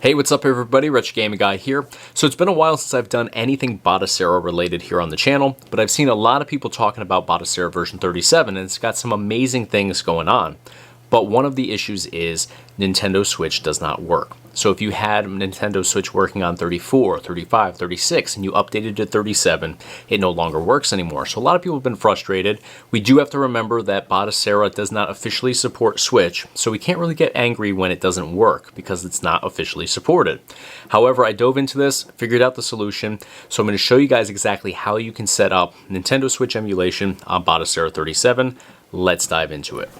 Hey, what's up everybody, Retro Gaming Guy here. So it's been a while since I've done anything Batocera related here on the channel, but I've seen a lot of people talking about Batocera version 37 and it's got some amazing things going on. But one of the issues is Nintendo Switch does not work. So if you had Nintendo Switch working on 34, 35, 36, and you updated to 37, it no longer works anymore. So a lot of people have been frustrated. We do have to remember that Batocera does not officially support Switch, so we can't really get angry when it doesn't work because it's not officially supported. However, I dove into this, figured out the solution, so I'm going to show you guys exactly how you can set up Nintendo Switch emulation on Batocera 37. Let's dive into it.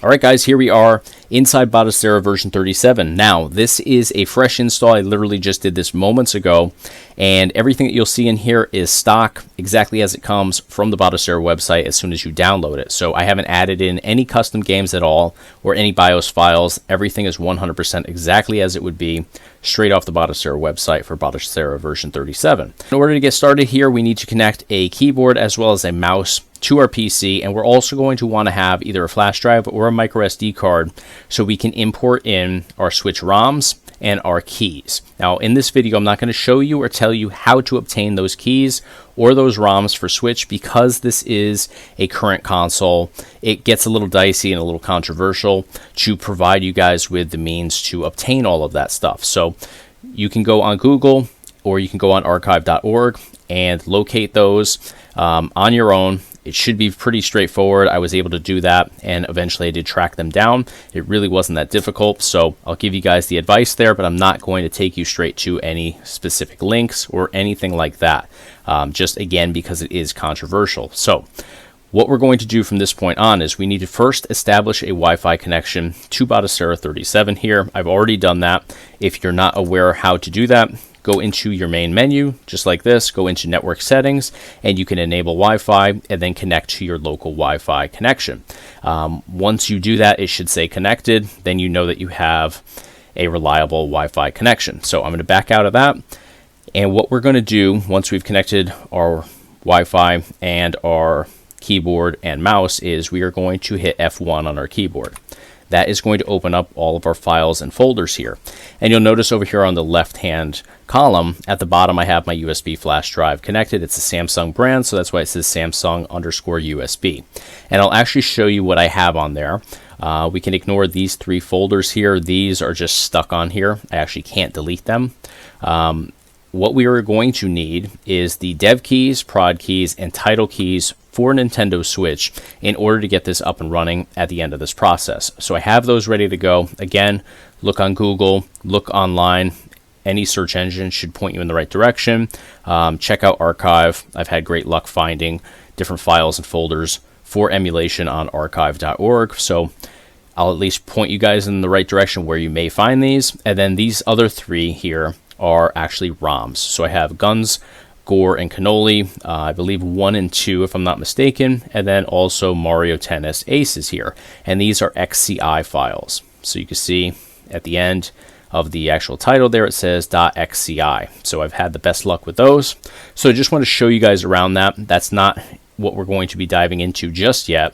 Alright guys, here we are inside Batocera version 37. Now, this is a fresh install. I literally just did this moments ago, and everything that you'll see in here is stock, exactly as it comes from the Batocera website as soon as you download it. So I haven't added in any custom games at all, or any BIOS files. Everything is 100% exactly as it would be, straight off the Batocera website for Batocera version 37. In order to get started here, we need to connect a keyboard as well as a mouse to our PC, and we're also going to want to have either a flash drive or a micro SD card so we can import in our Switch ROMs and our keys. Now in this video I'm not going to show you or tell you how to obtain those keys or those ROMs for Switch because this is a current console. It gets a little dicey and a little controversial to provide you guys with the means to obtain all of that stuff. So you can go on Google or you can go on archive.org and locate those on your own. It should be pretty straightforward. I was able to do that, and eventually I did track them down. It really wasn't that difficult, so I'll give you guys the advice there, but I'm not going to take you straight to any specific links or anything like that, just again because it is controversial. So what we're going to do from this point on is we need to first establish a Wi-Fi connection to Batocera 37 here. I've already done that. If you're not aware how to do that, go into your main menu, just like this, go into network settings, and you can enable Wi-Fi and then connect to your local Wi-Fi connection. Once you do that, it should say connected, then you know that you have a reliable Wi-Fi connection. So I'm going to back out of that, and what we're going to do once we've connected our Wi-Fi and our keyboard and mouse is we are going to hit F1 on our keyboard. That is going to open up all of our files and folders here. And you'll notice over here on the left-hand column, at the bottom I have my USB flash drive connected. It's a Samsung brand, so that's why it says Samsung_USB. And I'll actually show you what I have on there. We can ignore these three folders here. These are just stuck on here. I actually can't delete them. What we are going to need is the dev keys, prod keys, and title keys for Nintendo Switch in order to get this up and running at the end of this process. So I have those ready to go. Again, look on Google, look online. Any search engine should point you in the right direction. Check out Archive. I've had great luck finding different files and folders for emulation on archive.org. So I'll at least point you guys in the right direction where you may find these. And then these other three here are actually ROMs. So I have Guns, Gore, and Cannoli, I believe 1 and 2 if I'm not mistaken, and then also Mario Tennis Aces here. And these are XCI files. So you can see at the end of the actual title there it says .xci. So I've had the best luck with those. So I just want to show you guys around that. That's not what we're going to be diving into just yet.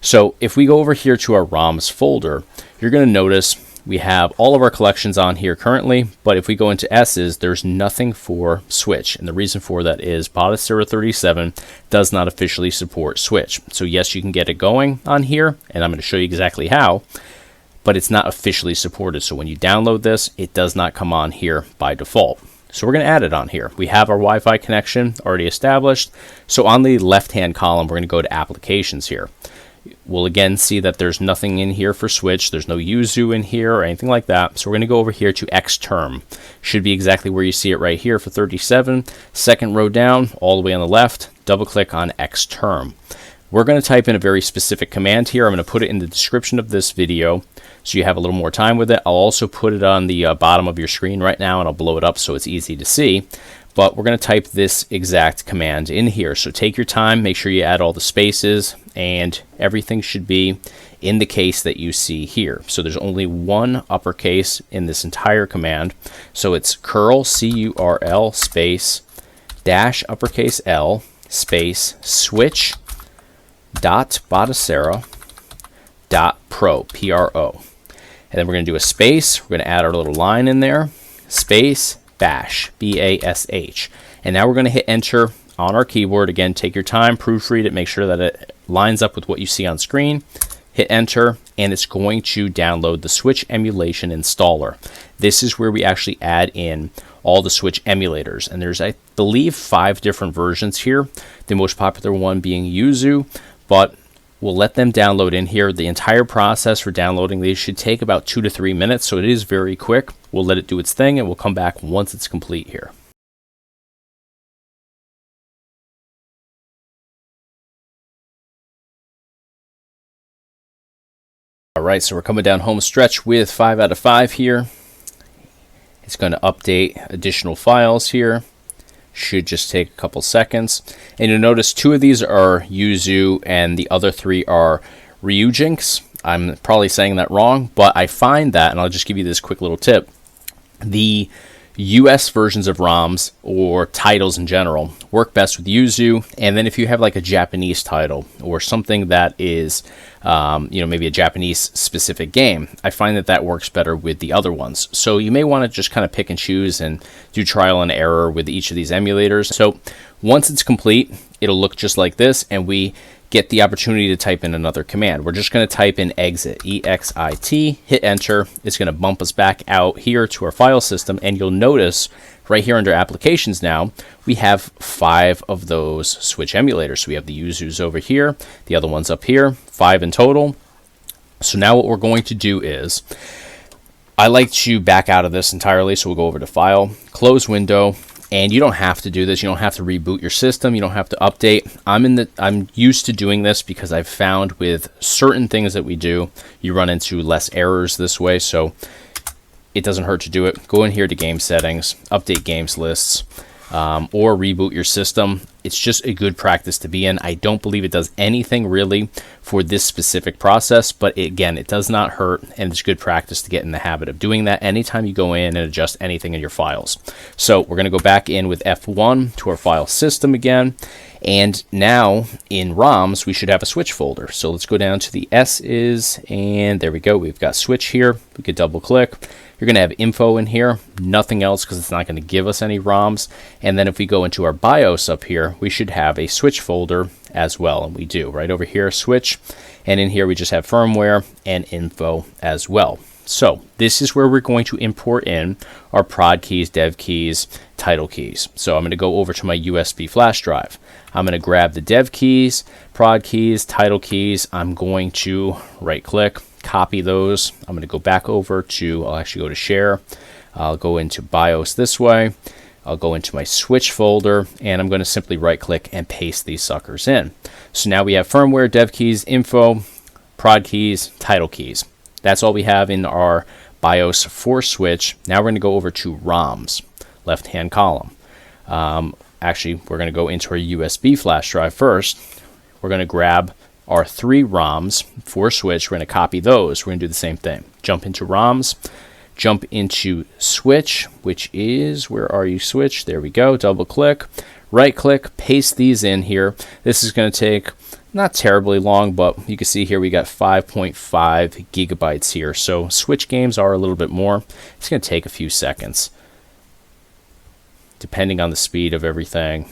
So if we go over here to our ROMs folder, you're going to notice we have all of our collections on here currently, but if we go into S's, there's nothing for Switch. And the reason for that is Batocera 37 does not officially support Switch. So yes, you can get it going on here, and I'm going to show you exactly how, but it's not officially supported. So when you download this, it does not come on here by default. So we're going to add it on here. We have our Wi-Fi connection already established. So on the left-hand column, we're going to go to Applications here. We'll again see that there's nothing in here for Switch. There's no Yuzu in here or anything like that. So we're going to go over here to Xterm. Should be exactly where you see it right here for 37. Second row down, all the way on the left, double click on Xterm. We're going to type in a very specific command here. I'm going to put it in the description of this video so you have a little more time with it. I'll also put it on the bottom of your screen right now, and I'll blow it up so it's easy to see. But we're going to type this exact command in here. So take your time, make sure you add all the spaces, and everything should be in the case that you see here. So there's only one uppercase in this entire command. So it's curl, C-U-R-L, space, dash uppercase L, space, switch.batocera.pro, P-R-O. And then we're going to do a space. We're going to add our little line in there. Space, bash, B-A-S-H. And now we're going to hit enter on our keyboard. Again, take your time, proofread it, make sure that it lines up with what you see on screen. Hit enter, and it's going to download the Switch Emulation Installer. This is where we actually add in all the Switch emulators. And there's, I believe, 5 different versions here. The most popular one being Yuzu, but we'll let them download in here. The entire process for downloading these should take about 2 to 3 minutes, so it is very quick. We'll let it do its thing, and we'll come back once it's complete here. All right, so we're coming down home stretch with 5 out of 5 here. It's going to update additional files here. Should just take a couple seconds. And you'll notice 2 of these are Yuzu and the other 3 are Ryujinx. I'm probably saying that wrong, but I find that, and I'll just give you this quick little tip, the US versions of ROMs or titles in general work best with Yuzu, and then if you have like a Japanese title or something that is maybe a Japanese specific game, I find that works better with the other ones. So you may want to just kind of pick and choose and do trial and error with each of these emulators. So once it's complete, it'll look just like this, and we get the opportunity to type in another command. We're just going to type in exit, E-X-I-T, hit enter. It's going to bump us back out here to our file system, and you'll notice right here under applications now, we have 5 of those Switch emulators. So we have the Yuzus over here, the other ones up here, 5 in total. So now what we're going to do is, I like to back out of this entirely, so we'll go over to File, Close Window. And you don't have to do this. You don't have to reboot your system. You don't have to update. I'm used to doing this because I've found with certain things that we do, you run into less errors this way. So it doesn't hurt to do it. Go in here to Game Settings, Update Games Lists, or reboot your system. It's just a good practice to be in. I don't believe it does anything really for this specific process, but again, it does not hurt, and it's good practice to get in the habit of doing that anytime you go in and adjust anything in your files. So we're going to go back in with F1 to our file system again, and now in ROMs, we should have a Switch folder. So let's go down to the S's, and there we go. We've got Switch here. We could double click. You're going to have info in here, nothing else because it's not going to give us any ROMs. And then if we go into our BIOS up here, we should have a Switch folder as well. And we do right over here, Switch. And in here, we just have firmware and info as well. So this is where we're going to import in our prod keys, dev keys, title keys. So I'm going to go over to my USB flash drive. I'm going to grab the dev keys, prod keys, title keys. I'm going to right click, copy those. I'm going to go back over to, I'll actually go to share. I'll go into BIOS this way. I'll go into my Switch folder, and I'm going to simply right click and paste these suckers in. So now we have firmware, dev keys, info, prod keys, title keys. That's all we have in our BIOS for Switch. Now we're going to go over to ROMs, left-hand column. Actually, we're going to go into our USB flash drive first. We're going to grab our 3 ROMs for Switch. We're going to copy those. We're going to do the same thing. Jump into ROMs, jump into Switch, which is, where are you, Switch? There we go. Double click, right click, paste these in here. This is going to take not terribly long, but you can see here we got 5.5 gigabytes here. So Switch games are a little bit more. It's going to take a few seconds. Depending on the speed of everything,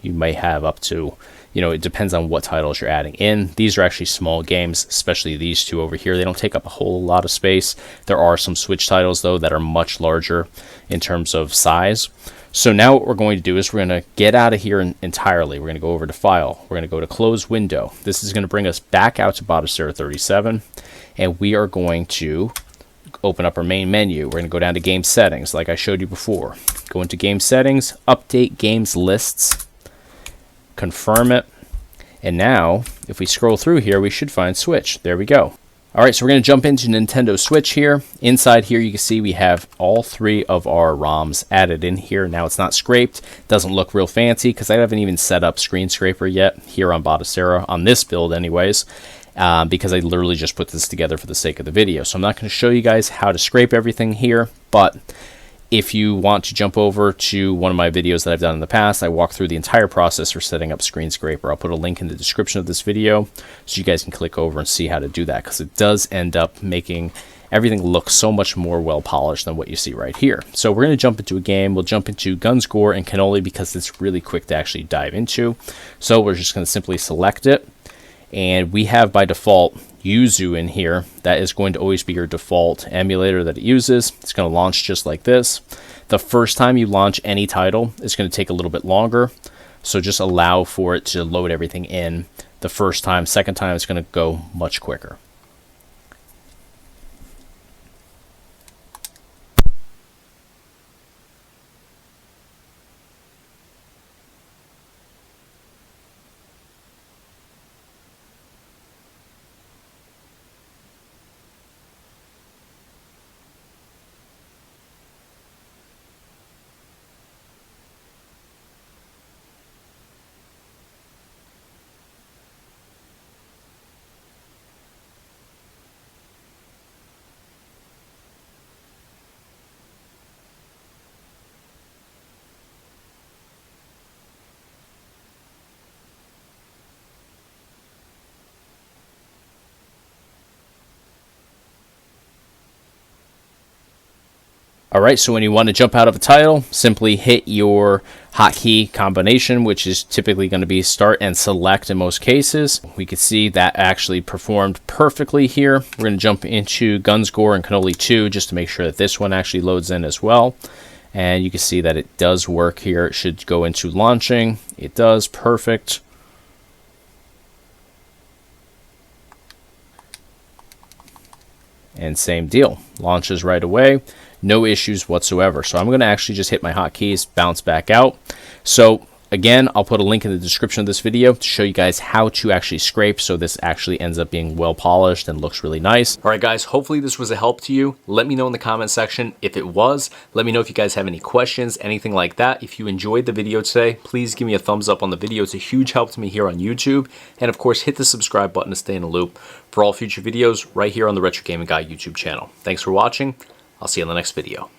you may have up to, it depends on what titles you're adding in. These are actually small games, especially these 2 over here. They don't take up a whole lot of space. There are some Switch titles, though, that are much larger in terms of size. So now what we're going to do is we're going to get out of here entirely. We're going to go over to File. We're going to go to Close Window. This is going to bring us back out to Batocera 37, and we are going to open up our main menu. We're going to go down to Game Settings, like I showed you before. Go into Game Settings, Update Games Lists, confirm it, and now if we scroll through here, we should find Switch. There we go. All right, so we're going to jump into Nintendo Switch here. Inside here, you can see we have all 3 of our ROMs added in here. Now it's not scraped, doesn't look real fancy because I haven't even set up Screen Scraper yet here on Batocera, on this build anyways, because I literally just put this together for the sake of the video. So I'm not going to show you guys how to scrape everything here, but if you want to jump over to one of my videos that I've done in the past, I walk through the entire process for setting up Screen Scraper. I'll put a link in the description of this video so you guys can click over and see how to do that, because it does end up making everything looks so much more well polished than what you see right here. So we're going to jump into a game. We'll jump into Guns, Gore, and Cannoli because it's really quick to actually dive into. So we're just going to simply select it. And we have by default Yuzu in here. That is going to always be your default emulator that it uses. It's going to launch just like this. The first time you launch any title, it's going to take a little bit longer. So just allow for it to load everything in the first time. Second time, it's going to go much quicker. Alright, so when you want to jump out of a title, simply hit your hotkey combination, which is typically going to be start and select in most cases. We can see that actually performed perfectly here. We're going to jump into Guns, Gore, and Cannoli 2 just to make sure that this one actually loads in as well. And you can see that it does work here. It should go into launching. It does. Perfect. And same deal. Launches right away. No issues whatsoever. So I'm going to actually just hit my hotkeys, bounce back out. So again, I'll put a link in the description of this video to show you guys how to actually scrape so this actually ends up being well polished and looks really nice. All right, guys, hopefully this was a help to you. Let me know in the comment section if it was. Let me know if you guys have any questions, anything like that. If you enjoyed the video today, please give me a thumbs up on the video. It's a huge help to me here on YouTube. And of course, hit the subscribe button to stay in the loop for all future videos right here on the Retro Gaming Guy YouTube channel. Thanks for watching. I'll see you in the next video.